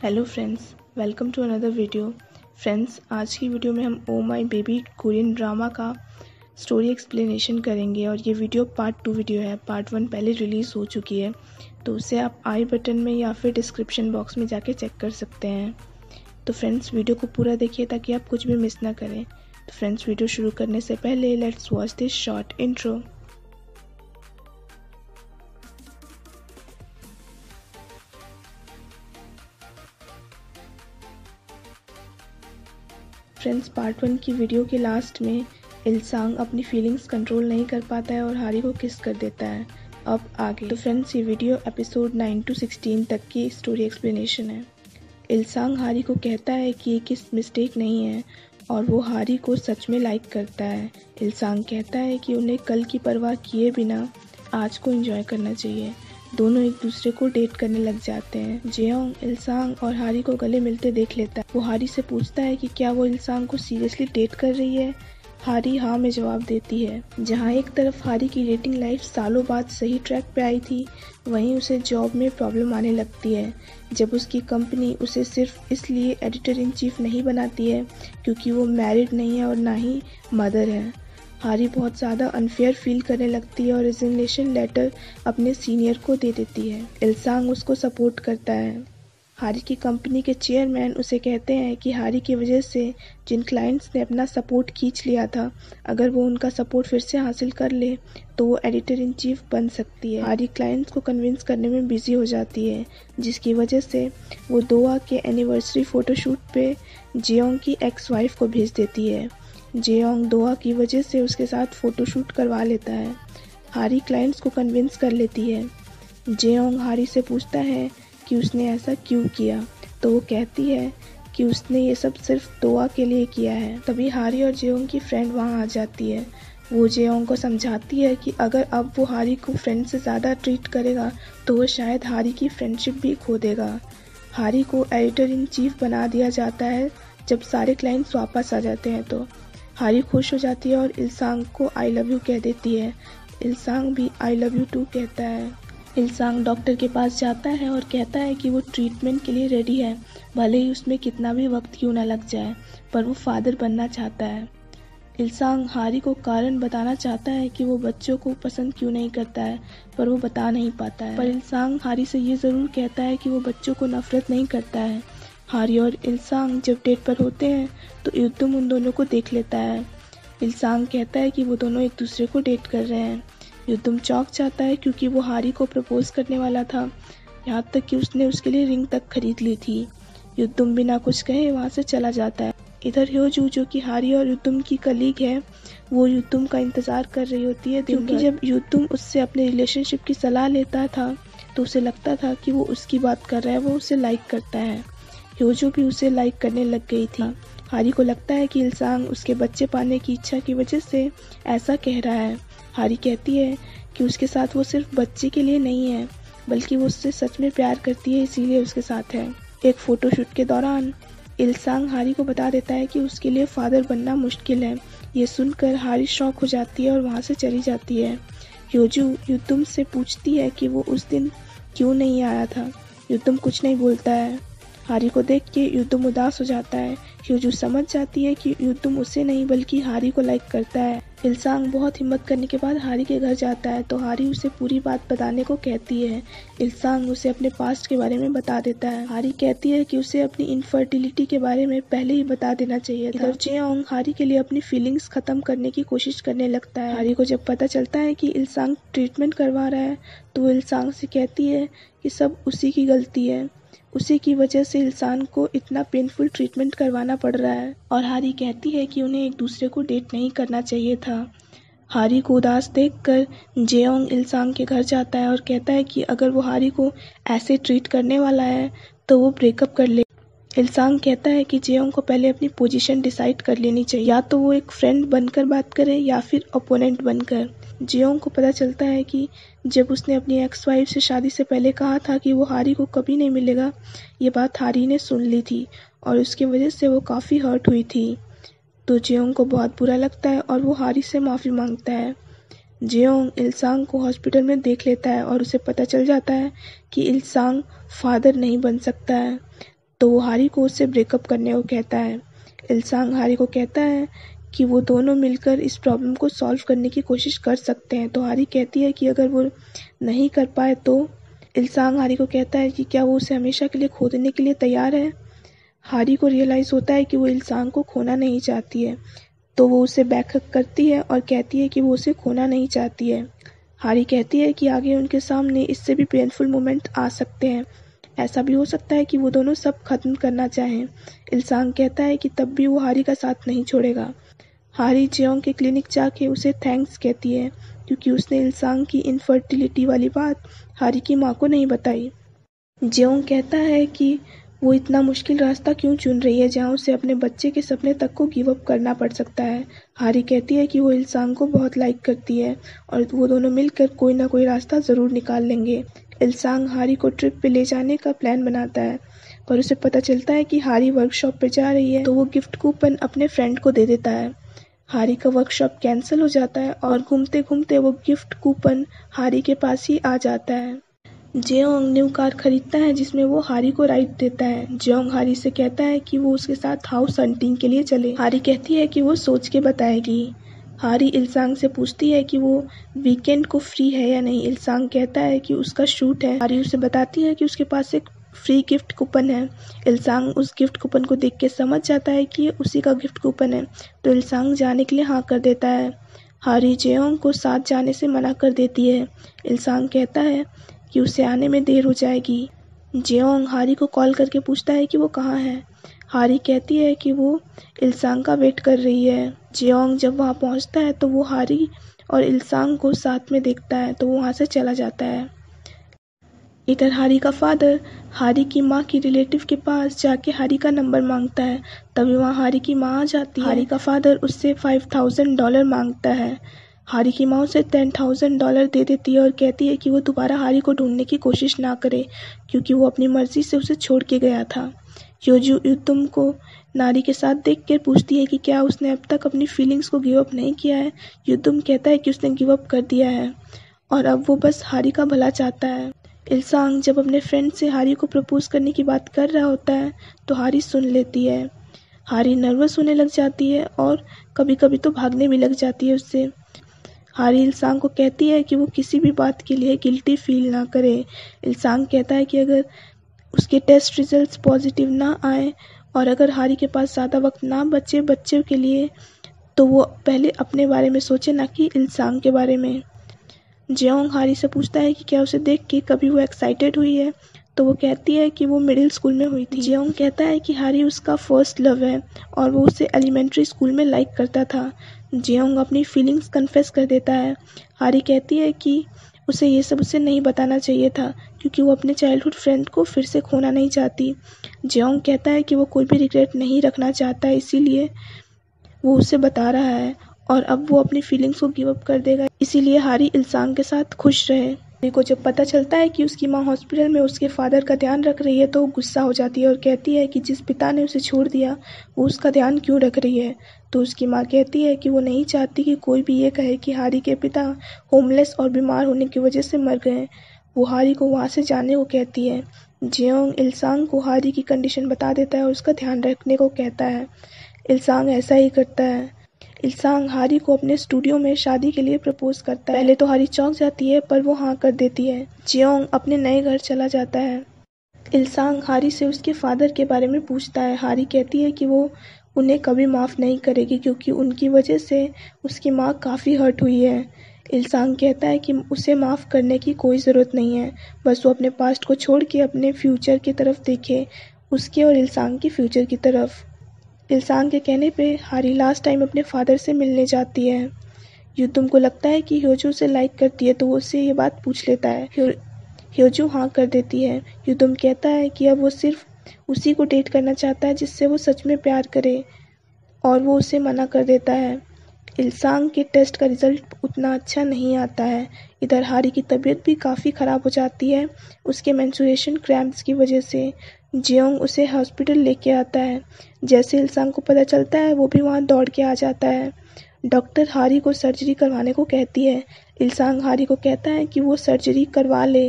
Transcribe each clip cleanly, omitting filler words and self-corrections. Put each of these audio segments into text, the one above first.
Hello friends, welcome to another video. Friends, आज की video में हम oh my baby Korean drama का स्टोरी एक्सप्लेनेशन करेंगे और ये वीडियो पार्ट 2 वीडियो है। पार्ट 1 पहले रिलीज़ हो चुकी है, तो उसे आप आई बटन में या फिर डिस्क्रिप्शन बॉक्स में जाके चेक कर सकते हैं। तो फ्रेंड्स, वीडियो को पूरा देखिए ताकि आप कुछ भी मिस ना करें। तो फ्रेंड्स, वीडियो शुरू करने से पहले let's watch this short intro. Friends, part 1 की वीडियो के लास्ट में इल्सांग अपनी फीलिंग्स कंट्रोल नहीं कर पाता है और हारी को किस कर देता है। अब आगे। तो फ्रेंड्स, ये वीडियो एपिसोड 9 to 16 तक की स्टोरी एक्सप्लेनेशन है। इल्सांग हारी को कहता है कि ये किस मिस्टेक नहीं है और वो हारी को सच में लाइक करता है। इल्सांग कहता है कि उन्हें कल की परवाह किए बिना आज को एंजॉय करना चाहिए। दोनों एक दूसरे को डेट करने लग जाते हैं। जेयोंग इल्सांग और हारी को गले मिलते देख लेता है। वो हारी से पूछता है कि क्या वो इल्सांग को सीरियसली डेट कर रही है। हारी हाँ में जवाब देती है। जहाँ एक तरफ हारी की डेटिंग लाइफ सालों बाद सही ट्रैक पे आई थी, वहीं उसे जॉब में प्रॉब्लम आने लगती है जब उसकी कंपनी उसे सिर्फ इसलिए एडिटर इन चीफ नहीं बनाती है क्योंकि वो मैरिड नहीं है और ना ही मदर है। हारी बहुत ज़्यादा अनफेयर फील करने लगती है और रिजिग्नेशन लेटर अपने सीनियर को दे देती है। इल्सांग उसको सपोर्ट करता है। हारी की कंपनी के चेयरमैन उसे कहते हैं कि हारी की वजह से जिन क्लाइंट्स ने अपना सपोर्ट खींच लिया था, अगर वो उनका सपोर्ट फिर से हासिल कर ले तो वो एडिटर इन चीफ बन सकती है। हारी क्लाइंट्स को कन्विंस करने में बिजी हो जाती है, जिसकी वजह से वो दोआ के एनिवर्सरी फोटोशूट पे जेयोंग की एक्स वाइफ को भेज देती है। जेयोंग दोआ की वजह से उसके साथ फ़ोटोशूट करवा लेता है। हारी क्लाइंट्स को कन्विंस कर लेती है। जेयोंग हारी से पूछता है कि उसने ऐसा क्यों किया, तो वो कहती है कि उसने ये सब सिर्फ दोआ के लिए किया है। तभी हारी और जेयोंग की फ्रेंड वहाँ आ जाती है। वो जेयोंग को समझाती है कि अगर अब वो हारी को फ्रेंड से ज़्यादा ट्रीट करेगा तो वो शायद हारी की फ्रेंडशिप भी खो देगा। हारी को एडिटर इन चीफ बना दिया जाता है जब सारे क्लाइंट्स वापस आ जाते हैं। तो हारी खुश हो जाती है और इल्सांग को आई लव यू कह देती है। इल्सांग भी आई लव यू टू कहता है। इल्सांग डॉक्टर के पास जाता है और कहता है कि वो ट्रीटमेंट के लिए रेडी है, भले ही उसमें कितना भी वक्त क्यों ना लग जाए, पर वो फादर बनना चाहता है। इल्सांग हारी को कारण बताना चाहता है कि वो बच्चों को पसंद क्यों नहीं करता है, पर वो बता नहीं पाता है। पर इल्सांग हारी से ये ज़रूर कहता है कि वो बच्चों को नफरत नहीं करता है। हारी और इल्सांग जब डेट पर होते हैं तो युद्धम उन दोनों को देख लेता है। इल्सांग कहता है कि वो दोनों एक दूसरे को डेट कर रहे हैं। युद्धम चौंक जाता है क्योंकि वो हारी को प्रपोज करने वाला था, यहाँ तक कि उसने उसके लिए रिंग तक खरीद ली थी। युद्धम बिना कुछ कहे वहाँ से चला जाता है। इधर ह्योजू, जो कि हारी और युद्धम की कलीग है, वो युद्धम का इंतज़ार कर रही होती है, क्योंकि जब युद्धम उससे अपने रिलेशनशिप की सलाह लेता था तो उसे लगता था कि वो उसकी बात कर रहा है, वो उसे लाइक करता है। ह्योजू भी उसे लाइक करने लग गई थी। हारी को लगता है कि इल्सांग उसके बच्चे पाने की इच्छा की वजह से ऐसा कह रहा है। हारी कहती है कि उसके साथ वो सिर्फ बच्चे के लिए नहीं है, बल्कि वो उससे सच में प्यार करती है, इसीलिए उसके साथ है। एक फोटोशूट के दौरान इल्सांग हारी को बता देता है कि उसके लिए फादर बनना मुश्किल है। ये सुनकर हारी शॉक हो जाती है और वहाँ से चली जाती है। ह्योजू युद्धम से पूछती है कि वो उस दिन क्यों नहीं आया था। युद्धम कुछ नहीं बोलता है। हारी को देख के युद्धम उदास हो जाता है। ह्योजू समझ जाती है कि युद्धम उसे नहीं बल्कि हारी को लाइक करता है। इल्सांग बहुत हिम्मत करने के बाद हारी के घर जाता है तो हारी उसे पूरी बात बताने को कहती है। इल्सांग उसे अपने पास्ट के बारे में बता देता है। हारी कहती है कि उसे अपनी इनफर्टिलिटी के बारे में पहले ही बता देना चाहिए था। इधर जेयोंग हारी के लिए अपनी फीलिंग्स खत्म करने की कोशिश करने लगता है। हारी को जब पता चलता है कि इल्सांग ट्रीटमेंट करवा रहा है तो वो इल्सांग से कहती है कि सब उसी की गलती है, उसी की वजह से इल्सांग को इतना पेनफुल ट्रीटमेंट करवाना पड़ रहा है। और हारी कहती है कि उन्हें एक दूसरे को डेट नहीं करना चाहिए था। हारी को उदास देखकर जेयोंग इल्सांग के घर जाता है और कहता है कि अगर वो हारी को ऐसे ट्रीट करने वाला है तो वो ब्रेकअप कर ले। इल्सांग कहता है कि जेयोंग को पहले अपनी पोजीशन डिसाइड कर लेनी चाहिए, या तो वो एक फ्रेंड बनकर बात करे या फिर ओपोनेंट बनकर। जेयोंग को पता चलता है कि जब उसने अपनी एक्स वाइफ से शादी से पहले कहा था कि वो हारी को कभी नहीं मिलेगा, ये बात हारी ने सुन ली थी और उसकी वजह से वो काफ़ी हर्ट हुई थी। तो जेयोंग को बहुत बुरा लगता है और वो हारी से माफ़ी मांगता है। जेयोंग इल्सांग को हॉस्पिटल में देख लेता है और उसे पता चल जाता है कि इल्सांग फादर नहीं बन सकता है। तो वो हारी को उससे ब्रेकअप करने को कहता है। इल्सांग हारी को कहता है कि वो दोनों मिलकर इस प्रॉब्लम को सॉल्व करने की कोशिश कर सकते हैं। तो हारी कहती है कि अगर वो नहीं कर पाए तो इल्सांग हारी को कहता है कि क्या वो उसे हमेशा के लिए खो देने के लिए तैयार है। हारी को रियलाइज़ होता है कि वो इल्सांग को खोना नहीं चाहती है, तो वो उसे बैकअप करती है और कहती है कि वो उसे खोना नहीं चाहती है। हारी कहती है कि आगे उनके सामने इससे भी पेनफुल मोमेंट आ सकते हैं, ऐसा भी हो सकता है कि वो दोनों सब खत्म करना चाहें। इल्सांग कहता है कि तब भी वो हारी का साथ नहीं छोड़ेगा। हारी जेओंग के क्लिनिक जाके उसे थैंक्स कहती है क्योंकि उसने इल्सांग की इनफर्टिलिटी वाली बात हारी की माँ को नहीं बताई। जेओंग कहता है कि वो इतना मुश्किल रास्ता क्यों चुन रही है जहाँ उसे अपने बच्चे के सपने तक को गिव अप करना पड़ सकता है। हारी कहती है कि वो इल्सांग को बहुत लाइक करती है और वो दोनों मिलकर कोई ना कोई रास्ता ज़रूर निकाल लेंगे। इल्सांग हारी को ट्रिप पे ले जाने का प्लान बनाता है, पर उसे पता चलता है कि हारी वर्कशॉप पे जा रही है, तो वो गिफ्ट कूपन अपने फ्रेंड को दे देता है। हारी का वर्कशॉप कैंसिल हो जाता है और घूमते घूमते वो गिफ्ट कूपन हारी के पास ही आ जाता है। जेओंग न्यू कार खरीदता है जिसमें वो हारी को राइड देता है। जेओंग हारी से कहता है कि वो उसके साथ हाउस हंटिंग के लिए चले। हारी कहती है कि वो सोच के बताएगी। हारी इल्सांग से पूछती है कि वो वीकेंड को फ्री है या नहीं। इल्सांग कहता है कि उसका शूट है। हारी उसे बताती है कि उसके पास एक फ्री गिफ्ट कूपन है। इल्सांग उस गिफ्ट कूपन को देख के समझ जाता है कि उसी का गिफ्ट कूपन है, तो इल्सांग जाने के लिए हाँ कर देता है। हारी जेओंग को साथ जाने से मना कर देती है। इल्सांग कहता है कि उसे आने में देर हो जाएगी। जेओंग हारी को कॉल करके पूछता है कि वो कहाँ है। हारी कहती है कि वो इल्सांग का वेट कर रही है। जेओंग जब वहाँ पहुँचता है तो वो हारी और इल्सांग को साथ में देखता है, तो वो वहाँ से चला जाता है। इधर हारी का फादर हारी की माँ की रिलेटिव के पास जाके हारी का नंबर मांगता है। तभी वहाँ हारी की माँ आ जाती है। हारी का फादर उससे $5000 मांगता है। हारी की माँ उसे $10,000 दे देती है और कहती है कि वो दोबारा हारी को ढूंढने की कोशिश ना करे क्योंकि वो अपनी मर्जी से उसे छोड़ के गया था। योजू युद्दुम को नारी के साथ देख कर पूछती है कि क्या उसने अब तक अपनी फीलिंग्स को गिव अप नहीं किया है। युद्दुम कहता है कि उसने गिव अप कर दिया है और अब वो बस हारी का भला चाहता है। इल्सांग जब अपने फ्रेंड से हारी को प्रपोज करने की बात कर रहा होता है तो हारी सुन लेती है। हारी नर्वस होने लग जाती है और कभी कभी तो भागने भी लग जाती है उससे। हारी इल्सांग को कहती है कि वो किसी भी बात के लिए गिल्टी फील ना करे। इल्सांग कहता है कि अगर उसके टेस्ट रिजल्ट्स पॉजिटिव ना आए और अगर हारी के पास ज़्यादा वक्त ना बचे बच्चों के लिए, तो वो पहले अपने बारे में सोचे, ना कि इल्सांग के बारे में। जेओंग हारी से पूछता है कि क्या उसे देख के कभी वो एक्साइटेड हुई है, तो वो कहती है कि वो मिडिल स्कूल में हुई थी। जेओंग कहता है कि हारी उसका फर्स्ट लव है और वो उसे एलिमेंट्री स्कूल में लाइक करता था। जेओंग अपनी फीलिंग्स कन्फेस कर देता है। हारी कहती है कि उसे ये सब उसे नहीं बताना चाहिए था क्योंकि वो अपने चाइल्डहुड फ्रेंड को फिर से खोना नहीं चाहती। जेओंग कहता है कि वो कोई भी रिग्रेट नहीं रखना चाहता, इसीलिए वो उसे बता रहा है और अब वो अपनी फीलिंग्स को गिव अप कर देगा, इसीलिए हारी इल्सांग के साथ खुश रहे। हारी को जब पता चलता है कि उसकी माँ हॉस्पिटल में उसके फादर का ध्यान रख रही है तो वो गुस्सा हो जाती है और कहती है कि जिस पिता ने उसे छोड़ दिया वो उसका ध्यान क्यों रख रही है। तो उसकी माँ कहती है कि वो नहीं चाहती कि कोई भी ये कहे कि हारी के पिता होमलेस और बीमार होने की वजह से मर गए। वो हारी को वहाँ से जाने को कहती है। जेओंग इल्सांग को हारी की कंडीशन बता देता है और उसका ध्यान रखने को कहता है। इल्सांग ऐसा ही करता है। इल्सांग हारी को अपने स्टूडियो में शादी के लिए प्रपोज करता है। पहले तो हारी चौंक जाती है पर वो हाँ कर देती है। जेओंग अपने नए घर चला जाता है। इल्सांग हारी से उसके फादर के बारे में पूछता है। हारी कहती है कि वो उन्हें कभी माफ़ नहीं करेगी क्योंकि उनकी वजह से उसकी माँ काफ़ी हर्ट हुई है। इल्सांग कहता है कि उसे माफ़ करने की कोई ज़रूरत नहीं है, बस वो अपने पास्ट को छोड़ के अपने फ्यूचर की तरफ देखे, उसके और इल्सांग की फ्यूचर की तरफ। इल्सांग के कहने पे हारी लास्ट टाइम अपने फादर से मिलने जाती है। युद्दुम को लगता है कि ह्योजू उसे लाइक करती है तो वो उससे ये बात पूछ लेता है। ह्योजू हाँ कर देती है। युद्दुम कहता है कि अब वो सिर्फ उसी को डेट करना चाहता है जिससे वो सच में प्यार करे और वो उसे मना कर देता है। इल्सांग के टेस्ट का रिजल्ट उतना अच्छा नहीं आता है। इधर हारी की तबीयत भी काफ़ी ख़राब हो जाती है उसके मेंस्ट्रुएशन क्रैम्प्स की वजह से। जेओंग उसे हॉस्पिटल लेके आता है। जैसे इल्सांग को पता चलता है वो भी वहाँ दौड़ के आ जाता है। डॉक्टर हारी को सर्जरी करवाने को कहती है। इल्सांग हारी को कहता है कि वो सर्जरी करवा ले।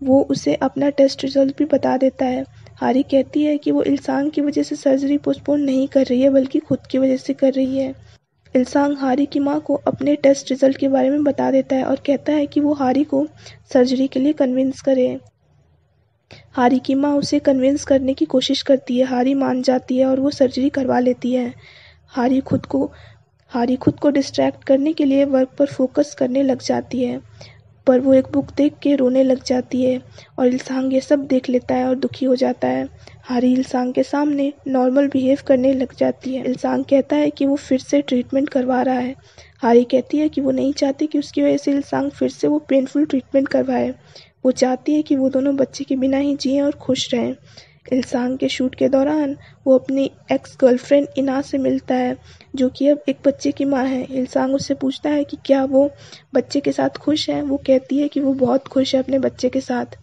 वो उसे अपना टेस्ट रिजल्ट भी बता देता है। हारी कहती है कि वो इल्सांग की वजह से सर्जरी पोस्टपोन नहीं कर रही है बल्कि खुद की वजह से कर रही है। इल्सांग हारी की माँ को अपने टेस्ट रिजल्ट के बारे में बता देता है और कहता है कि वो हारी को सर्जरी के लिए कन्विंस करे। हारी की माँ उसे कन्विंस करने की कोशिश करती है। हारी मान जाती है और वो सर्जरी करवा लेती है। हारी खुद को डिस्ट्रैक्ट करने के लिए वर्क पर फोकस करने लग जाती है, पर वो एक बुक देख के रोने लग जाती है और इल्सांग ये सब देख लेता है और दुखी हो जाता है। हारी इल्सांग के सामने नॉर्मल बिहेव करने लग जाती है। इल्सांग कहता है कि वो फिर से ट्रीटमेंट करवा रहा है। हारी कहती है कि वो नहीं चाहती कि उसकी वजह से इल्सांग फिर से वो पेनफुल ट्रीटमेंट करवाए। वो चाहती है कि वो दोनों बच्चे के बिना ही जिएं और खुश रहें। इल्सांग के शूट के दौरान वो अपनी एक्स गर्लफ्रेंड इना से मिलता है, जो कि अब एक बच्चे की माँ है। इल्सांग उससे पूछता है कि क्या वो बच्चे के साथ खुश है। वो कहती है कि वो बहुत खुश है अपने बच्चे के साथ।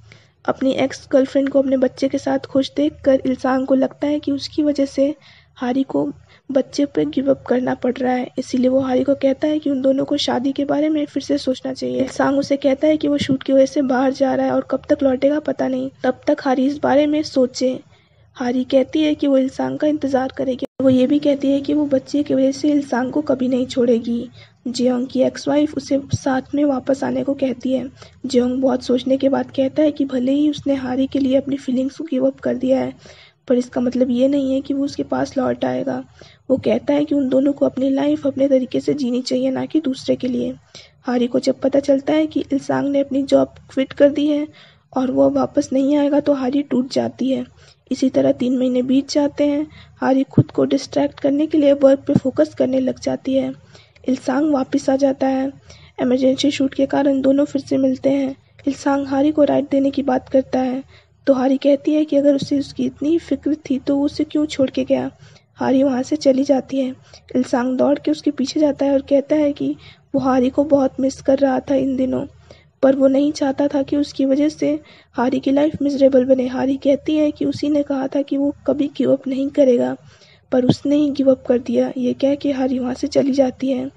अपनी एक्स गर्लफ्रेंड को अपने बच्चे के साथ खुश देखकर इल्सांग को लगता है कि उसकी वजह से हारी को बच्चे पर गिव अप करना पड़ रहा है। इसीलिए वो हारी को कहता है कि उन दोनों को शादी के बारे में फिर से सोचना चाहिए। इल्सांग उसे कहता है कि वो शूट की वजह से बाहर जा रहा है और कब तक लौटेगा पता नहीं, तब तक हारी इस बारे में सोचे। हारी कहती है कि वो इल्सांग का इंतजार करेगी। वो ये भी कहती है कि वो बच्चे की वजह से इल्सांग को कभी नहीं छोड़ेगी। जेयोंग की एक्स वाइफ उसे साथ में वापस आने को कहती है। जेयोंग बहुत सोचने के बाद कहता है कि भले ही उसने हारी के लिए अपनी फीलिंग्स को गिव अप कर दिया है, पर इसका मतलब ये नहीं है कि वो उसके पास लौट आएगा। वो कहता है कि उन दोनों को अपनी लाइफ अपने तरीके से जीनी चाहिए, ना कि दूसरे के लिए। हारी को जब पता चलता है कि इल्सांग ने अपनी जॉब क्विट कर दी है और वो वापस नहीं आएगा तो हारी टूट जाती है। इसी तरह 3 महीने बीत जाते हैं। हारी खुद को डिस्ट्रैक्ट करने के लिए वर्क पे फोकस करने लग जाती है। इल्सांग वापस आ जाता है। इमरजेंसी शूट के कारण दोनों फिर से मिलते हैं। इल्सांग हारी को राइट देने की बात करता है, तो हारी कहती है कि अगर उसे उसकी इतनी फिक्र थी तो वो उसे क्यों छोड़ के गया। हारी वहाँ से चली जाती है। इल्सांग दौड़ के उसके पीछे जाता है और कहता है कि वो हारी को बहुत मिस कर रहा था इन दिनों, पर वो नहीं चाहता था कि उसकी वजह से हारी की लाइफ मिजरेबल बने। हारी कहती है कि उसी ने कहा था कि वो कभी गिव अप नहीं करेगा, पर उसने ही गिव अप कर दिया। ये कह के हारी वहाँ से चली जाती है।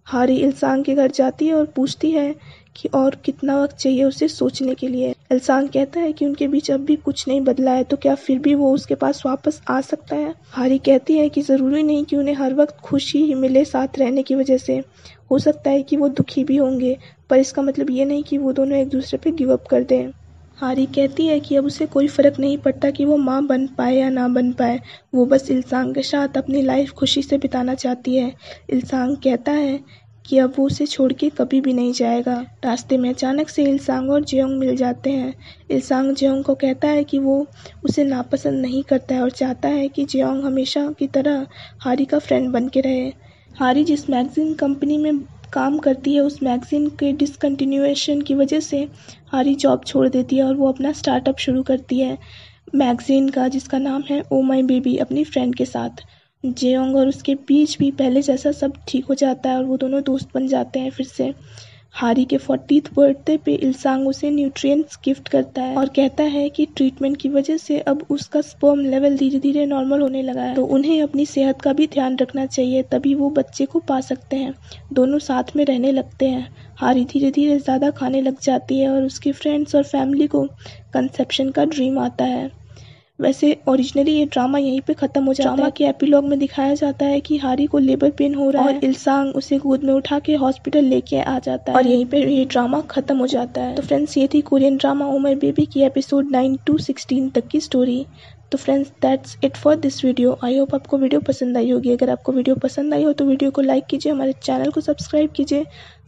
हारी इल्सांग के घर जाती है और पूछती है कि और कितना वक्त चाहिए उसे सोचने के लिए। इल्सांग कहता है कि उनके बीच अब भी कुछ नहीं बदला है, तो क्या फिर भी वो उसके पास वापस आ सकता है। हारी कहती है कि ज़रूरी नहीं कि उन्हें हर वक्त खुशी ही मिले साथ रहने की वजह से। हो सकता है कि वो दुखी भी होंगे, पर इसका मतलब ये नहीं कि वो दोनों एक दूसरे पे गिव अप कर दें। हारी कहती है कि अब उसे कोई फ़र्क नहीं पड़ता कि वो माँ बन पाए या ना बन पाए, वो बस इल्सांग के साथ अपनी लाइफ खुशी से बिताना चाहती है। इल्सांग कहता है कि अब वो उसे छोड़ के कभी भी नहीं जाएगा। रास्ते में अचानक से इल्सांग और जेयोंग मिल जाते हैं। इल्सांग जेयोंग को कहता है कि वो उसे नापसंद नहीं करता है और चाहता है कि जेयोंग हमेशा की तरह हारी का फ्रेंड बन के रहे। हारी जिस मैगज़ीन कंपनी में काम करती है, उस मैगज़ीन के डिसकंटिन्यूएशन की वजह से हारी जॉब छोड़ देती है और वो अपना स्टार्टअप शुरू करती है मैगज़ीन का, जिसका नाम है ओ माई बेबी, अपनी फ्रेंड के साथ। जेयोंग और उसके बीच भी पहले जैसा सब ठीक हो जाता है और वो दोनों दोस्त बन जाते हैं फिर से। हारी के 40th बर्थडे पे इल्सांग उसे न्यूट्रिएंट्स गिफ्ट करता है और कहता है कि ट्रीटमेंट की वजह से अब उसका स्पर्म लेवल धीरे धीरे नॉर्मल होने लगा है, तो उन्हें अपनी सेहत का भी ध्यान रखना चाहिए, तभी वो बच्चे को पा सकते हैं। दोनों साथ में रहने लगते हैं। हारी धीरे धीरे ज़्यादा खाने लग जाती है और उसके फ्रेंड्स और फैमिली को कंसेप्शन का ड्रीम आता है। वैसे ओरिजिनली ये ड्रामा यहीं पे खत्म हो जाता है। ड्रामा के एपिलॉग में दिखाया जाता है कि हारी को लेबर पेन हो रहा है और इल्सांग उसे गोद में उठा के हॉस्पिटल लेके आ जाता है और यहीं पे ये ड्रामा खत्म हो जाता है। तो फ्रेंड्स, ये थी Korean drama oh my baby की एपिसोड 9 to 16 तक की स्टोरी। तो friends, that's it for this video. I hope आपको वीडियो पसंद आई होगी। अगर आपको वीडियो पसंद आई हो तो वीडियो को लाइक कीजिए, हमारे चैनल को सब्सक्राइब कीजिए,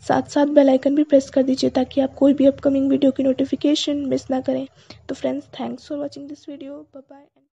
साथ साथ बेल आइकन भी प्रेस कर दीजिए ताकि आप कोई भी अपकमिंग वीडियो की नोटिफिकेशन मिस ना करें। तो friends, thanks for watching this video. Bye bye.